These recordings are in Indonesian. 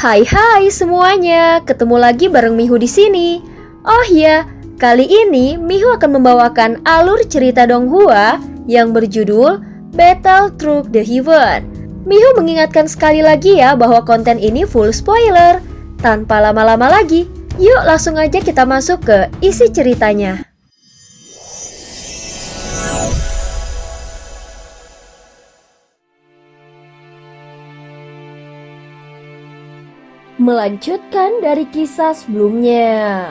Hai semuanya, ketemu lagi bareng Mihu di sini. Oh ya, kali ini Mihu akan membawakan alur cerita Donghua yang berjudul Battle Through the Heaven. Mihu mengingatkan sekali lagi ya bahwa konten ini full spoiler. Tanpa lama-lama lagi, yuk langsung aja kita masuk ke isi ceritanya. Melanjutkan dari kisah sebelumnya.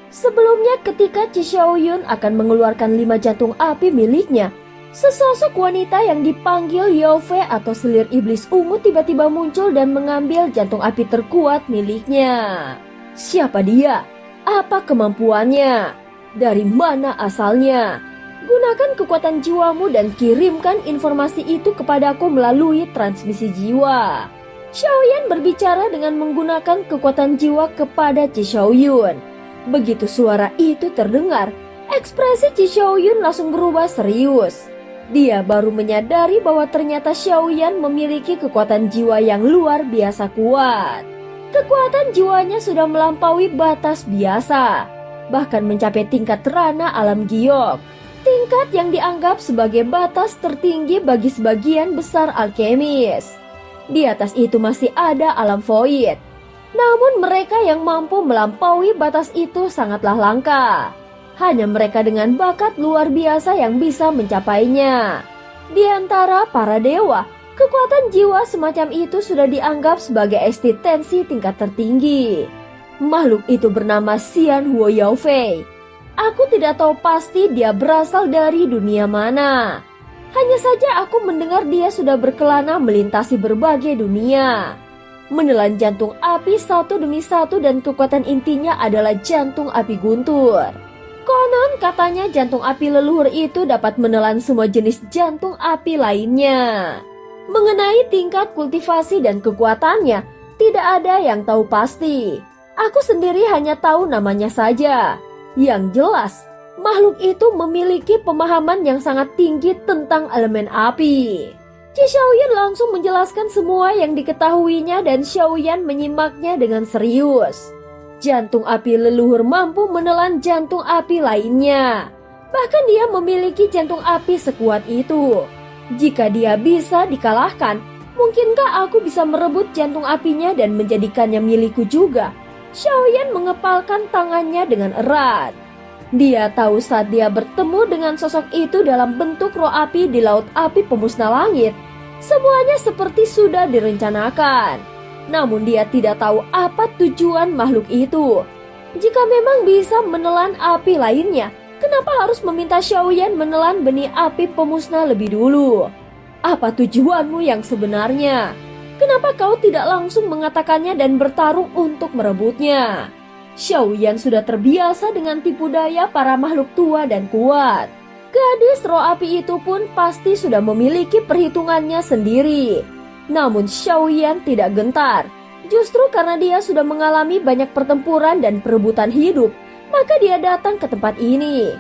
Sebelumnya ketika Chi Xiaoyun akan mengeluarkan 5 jantung api miliknya, sesosok wanita yang dipanggil Yao Fei atau selir iblis ungu tiba-tiba muncul dan mengambil jantung api terkuat miliknya. Siapa dia? Apa kemampuannya? Dari mana asalnya? Gunakan kekuatan jiwamu dan kirimkan informasi itu kepadaku melalui transmisi jiwa. Xiaoyan berbicara dengan menggunakan kekuatan jiwa kepada Chi Xiaoyun. Begitu suara itu terdengar, ekspresi Chi Xiaoyun langsung berubah serius. Dia baru menyadari bahwa ternyata Xiaoyan memiliki kekuatan jiwa yang luar biasa kuat. Kekuatan jiwanya sudah melampaui batas biasa, bahkan mencapai tingkat Rana Alam Giok. Tingkat yang dianggap sebagai batas tertinggi bagi sebagian besar alkemis. Di atas itu masih ada alam void. Namun mereka yang mampu melampaui batas itu sangatlah langka. Hanya mereka dengan bakat luar biasa yang bisa mencapainya. Di antara para dewa, kekuatan jiwa semacam itu sudah dianggap sebagai eksistensi tingkat tertinggi. Makhluk itu bernama Xian Huo Yao Fei. Aku tidak tahu pasti dia berasal dari dunia mana. Hanya saja aku mendengar dia sudah berkelana melintasi berbagai dunia. Menelan jantung api satu demi satu dan kekuatan intinya adalah jantung api guntur. Konon katanya jantung api leluhur itu dapat menelan semua jenis jantung api lainnya. Mengenai tingkat kultivasi dan kekuatannya, tidak ada yang tahu pasti. Aku sendiri hanya tahu namanya saja. Yang jelas, makhluk itu memiliki pemahaman yang sangat tinggi tentang elemen api. Chi Xiaoyan langsung menjelaskan semua yang diketahuinya dan Xiaoyan menyimaknya dengan serius. Jantung api leluhur mampu menelan jantung api lainnya. Bahkan dia memiliki jantung api sekuat itu. Jika dia bisa dikalahkan, mungkinkah aku bisa merebut jantung apinya dan menjadikannya milikku juga? Xiaoyan mengepalkan tangannya dengan erat. Dia tahu saat dia bertemu dengan sosok itu dalam bentuk roh api di laut api pemusnah langit, semuanya seperti sudah direncanakan. Namun dia tidak tahu apa tujuan makhluk itu. Jika memang bisa menelan api lainnya, kenapa harus meminta Xiaoyan menelan benih api pemusnah lebih dulu? Apa tujuanmu yang sebenarnya? Kenapa kau tidak langsung mengatakannya dan bertarung untuk merebutnya? Xiaoyan sudah terbiasa dengan tipu daya para makhluk tua dan kuat. Gadis roh api itu pun pasti sudah memiliki perhitungannya sendiri. Namun Xiaoyan tidak gentar. Justru karena dia sudah mengalami banyak pertempuran dan perebutan hidup, maka dia datang ke tempat ini.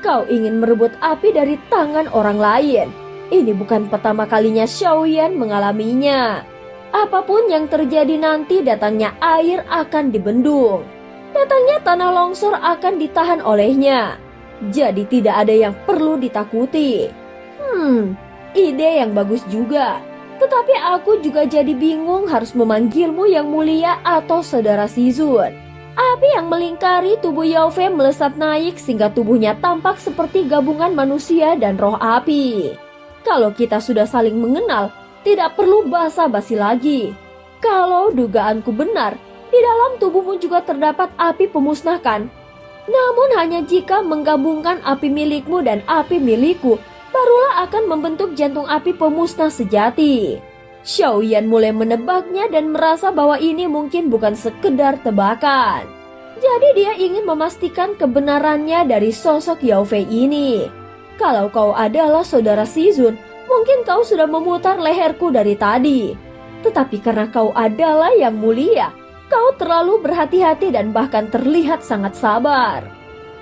Kau ingin merebut api dari tangan orang lain. Ini bukan pertama kalinya Xiaoyan mengalaminya. Apapun yang terjadi nanti, datangnya air akan dibendung. Datangnya tanah longsor akan ditahan olehnya. Jadi tidak ada yang perlu ditakuti. Ide yang bagus juga. Tetapi aku juga jadi bingung harus memanggilmu yang mulia atau saudara Shizun. Api yang melingkari tubuh Yao Fei melesat naik sehingga tubuhnya tampak seperti gabungan manusia dan roh api. Kalau kita sudah saling mengenal, tidak perlu basa-basi lagi. Kalau dugaanku benar, di dalam tubuhmu juga terdapat api pemusnahkan. Namun hanya jika menggabungkan api milikmu dan api milikku, barulah akan membentuk jantung api pemusnah sejati. Xiaoyan mulai menebaknya dan merasa bahwa ini mungkin bukan sekedar tebakan. Jadi dia ingin memastikan kebenarannya dari sosok Yao Fei ini. Kalau kau adalah saudara Shizun, mungkin kau sudah memutar leherku dari tadi. Tetapi karena kau adalah yang mulia, kau terlalu berhati-hati dan bahkan terlihat sangat sabar.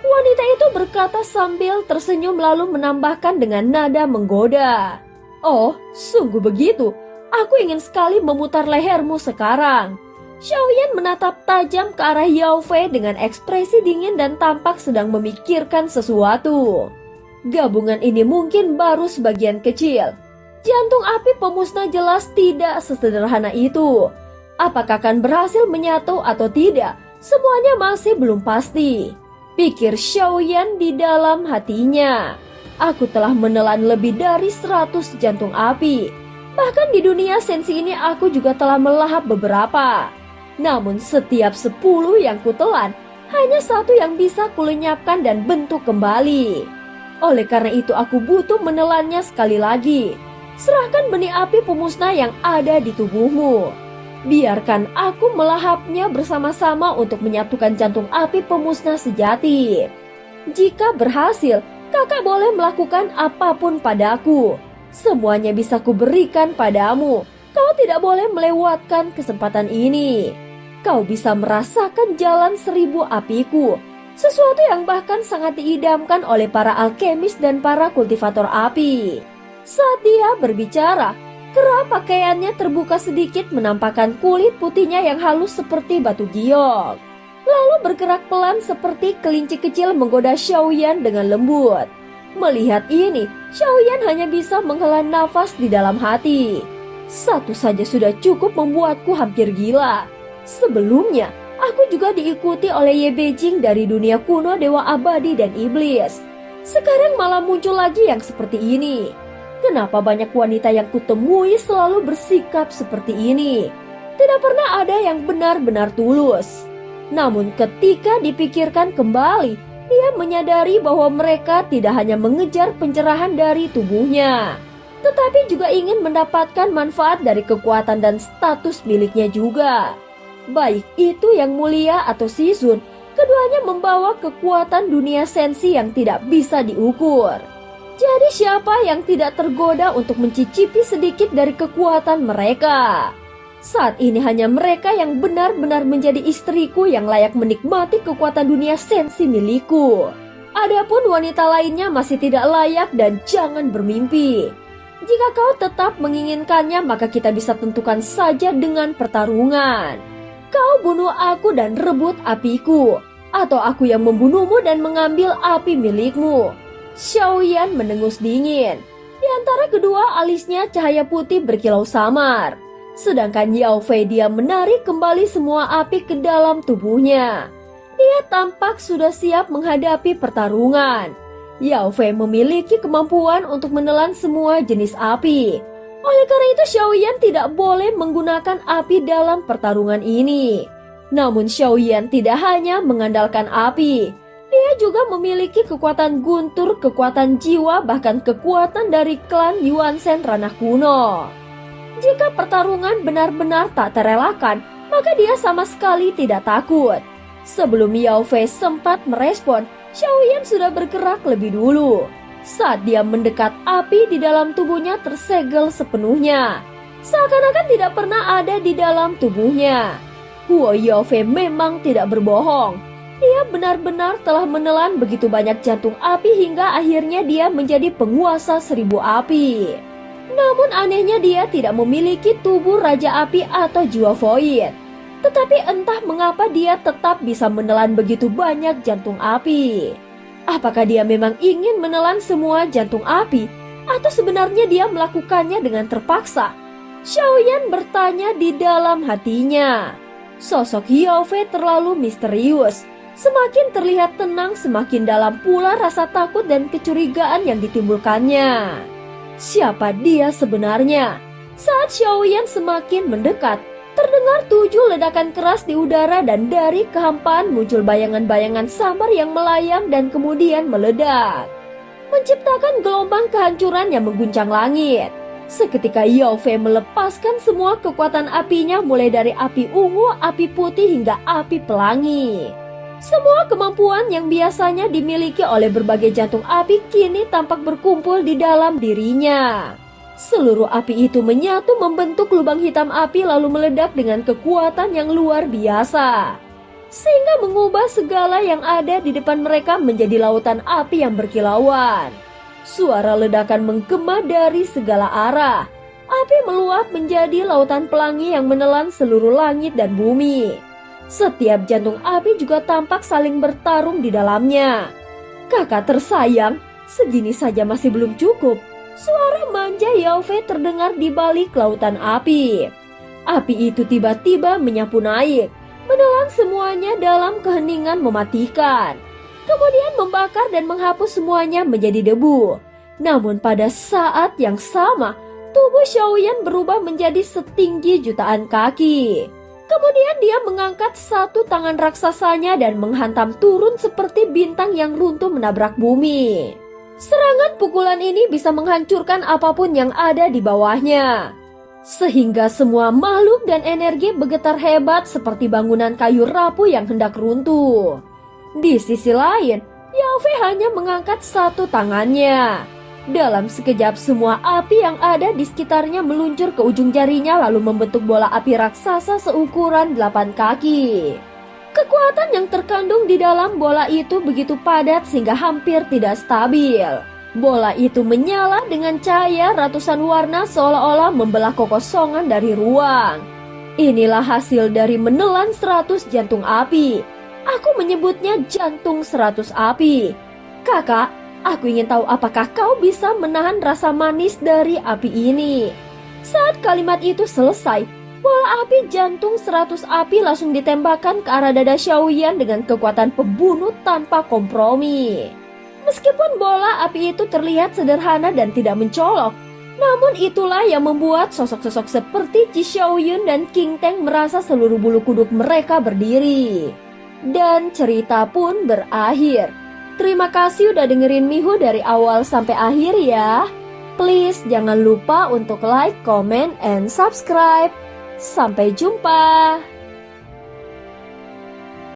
Wanita itu berkata sambil tersenyum lalu menambahkan dengan nada menggoda. Oh, sungguh begitu. Aku ingin sekali memutar lehermu sekarang. Xiaoyan menatap tajam ke arah Yao Fei dengan ekspresi dingin dan tampak sedang memikirkan sesuatu. Gabungan ini mungkin baru sebagian kecil. Jantung api pemusnah jelas tidak sesederhana itu. Apakah akan berhasil menyatu atau tidak? Semuanya masih belum pasti. Pikir Xiaoyan di dalam hatinya. Aku telah menelan lebih dari 100 jantung api. Bahkan di dunia sensi ini aku juga telah melahap beberapa. Namun setiap 10 yang kutelan, hanya satu yang bisa kulenyapkan dan bentuk kembali. Oleh karena itu aku butuh menelannya sekali lagi. Serahkan benih api pemusnah yang ada di tubuhmu. Biarkan aku melahapnya bersama-sama untuk menyatukan jantung api pemusnah sejati. Jika berhasil, kakak boleh melakukan apapun padaku. Semuanya bisa kuberikan padamu. Kau tidak boleh melewatkan kesempatan ini. Kau bisa merasakan jalan 1000 apiku. Sesuatu yang bahkan sangat diidamkan oleh para alkemis dan para kultivator api. Saat dia berbicara, kerah pakaiannya terbuka sedikit menampakkan kulit putihnya yang halus seperti batu giok. Lalu bergerak pelan seperti kelinci kecil menggoda Xiaoyan dengan lembut. Melihat ini, Xiaoyan hanya bisa menghela nafas di dalam hati. Satu saja sudah cukup membuatku hampir gila. Sebelumnya, aku juga diikuti oleh Ye Beijing dari dunia kuno dewa abadi dan iblis. Sekarang malah muncul lagi yang seperti ini. Kenapa banyak wanita yang kutemui selalu bersikap seperti ini? Tidak pernah ada yang benar-benar tulus. Namun ketika dipikirkan kembali, dia menyadari bahwa mereka tidak hanya mengejar pencerahan dari tubuhnya, tetapi juga ingin mendapatkan manfaat dari kekuatan dan status miliknya juga. Baik itu yang mulia atau Shizun, keduanya membawa kekuatan dunia sensi yang tidak bisa diukur. Jadi siapa yang tidak tergoda untuk mencicipi sedikit dari kekuatan mereka? Saat ini hanya mereka yang benar-benar menjadi istriku yang layak menikmati kekuatan dunia sensi milikku. Adapun wanita lainnya masih tidak layak dan jangan bermimpi. Jika kau tetap menginginkannya, maka kita bisa tentukan saja dengan pertarungan. Kau bunuh aku dan rebut apiku, atau aku yang membunuhmu dan mengambil api milikmu. Xiaoyan mendengus dingin. Di antara kedua alisnya cahaya putih berkilau samar. Sedangkan Yao Fei dia menarik kembali semua api ke dalam tubuhnya. Dia tampak sudah siap menghadapi pertarungan. Yao Fei memiliki kemampuan untuk menelan semua jenis api. Oleh karena itu Xiaoyan tidak boleh menggunakan api dalam pertarungan ini. Namun Xiaoyan tidak hanya mengandalkan api. Dia juga memiliki kekuatan guntur, kekuatan jiwa, bahkan kekuatan dari klan Yuanzhen ranah kuno. Jika pertarungan benar-benar tak terelakkan, maka dia sama sekali tidak takut. Sebelum Yao Fei sempat merespon, Xiaoyan sudah bergerak lebih dulu. Saat dia mendekat, api di dalam tubuhnya tersegel sepenuhnya. Seakan-akan tidak pernah ada di dalam tubuhnya. Huo Yao Fei memang tidak berbohong. Dia benar-benar telah menelan begitu banyak jantung api hingga akhirnya dia menjadi penguasa 1000 api. Namun anehnya dia tidak memiliki tubuh Raja Api atau jiwa void. Tetapi entah mengapa dia tetap bisa menelan begitu banyak jantung api. Apakah dia memang ingin menelan semua jantung api? Atau sebenarnya dia melakukannya dengan terpaksa? Xiaoyan bertanya di dalam hatinya. Sosok Yao Fei terlalu misterius. Semakin terlihat tenang, semakin dalam pula rasa takut dan kecurigaan yang ditimbulkannya. Siapa dia sebenarnya? Saat Xiaoyan semakin mendekat, terdengar 7 ledakan keras di udara dan dari kehampaan muncul bayangan-bayangan samar yang melayang dan kemudian meledak, menciptakan gelombang kehancuran yang mengguncang langit. Seketika Yao Fei melepaskan semua kekuatan apinya mulai dari api ungu, api putih hingga api pelangi. Semua kemampuan yang biasanya dimiliki oleh berbagai jantung api kini tampak berkumpul di dalam dirinya. Seluruh api itu menyatu membentuk lubang hitam api lalu meledak dengan kekuatan yang luar biasa. Sehingga mengubah segala yang ada di depan mereka menjadi lautan api yang berkilauan. Suara ledakan menggema dari segala arah. Api meluap menjadi lautan pelangi yang menelan seluruh langit dan bumi. Setiap jantung api juga tampak saling bertarung di dalamnya. Kakak tersayang, segini saja masih belum cukup. Suara manja Yaofe terdengar di balik lautan api. Api itu tiba-tiba menyapu naik, menelan semuanya dalam keheningan mematikan. Kemudian membakar dan menghapus semuanya menjadi debu. Namun pada saat yang sama, tubuh Xiaoyan berubah menjadi setinggi jutaan kaki. Kemudian dia mengangkat satu tangan raksasanya dan menghantam turun seperti bintang yang runtuh menabrak bumi. Serangan pukulan ini bisa menghancurkan apapun yang ada di bawahnya. Sehingga semua makhluk dan energi bergetar hebat seperti bangunan kayu rapuh yang hendak runtuh. Di sisi lain, Yaofe hanya mengangkat satu tangannya. Dalam sekejap semua api yang ada di sekitarnya meluncur ke ujung jarinya lalu membentuk bola api raksasa seukuran 8 kaki. Kekuatan yang terkandung di dalam bola itu begitu padat sehingga hampir tidak stabil. Bola itu menyala dengan cahaya ratusan warna seolah-olah membelah kekosongan dari ruang. Inilah hasil dari menelan 100 jantung api. Aku menyebutnya jantung 100 api. Kakak, aku ingin tahu apakah kau bisa menahan rasa manis dari api ini. Saat kalimat itu selesai, bola api jantung 100 api langsung ditembakkan ke arah dada Xiaoyan dengan kekuatan pembunuh tanpa kompromi. Meskipun bola api itu terlihat sederhana dan tidak mencolok, namun itulah yang membuat sosok-sosok seperti Ji Xiaoyun dan King Teng merasa seluruh bulu kuduk mereka berdiri. Dan cerita pun berakhir. Terima kasih udah dengerin Mihu dari awal sampai akhir ya. Please jangan lupa untuk like, comment, and subscribe. Sampai jumpa.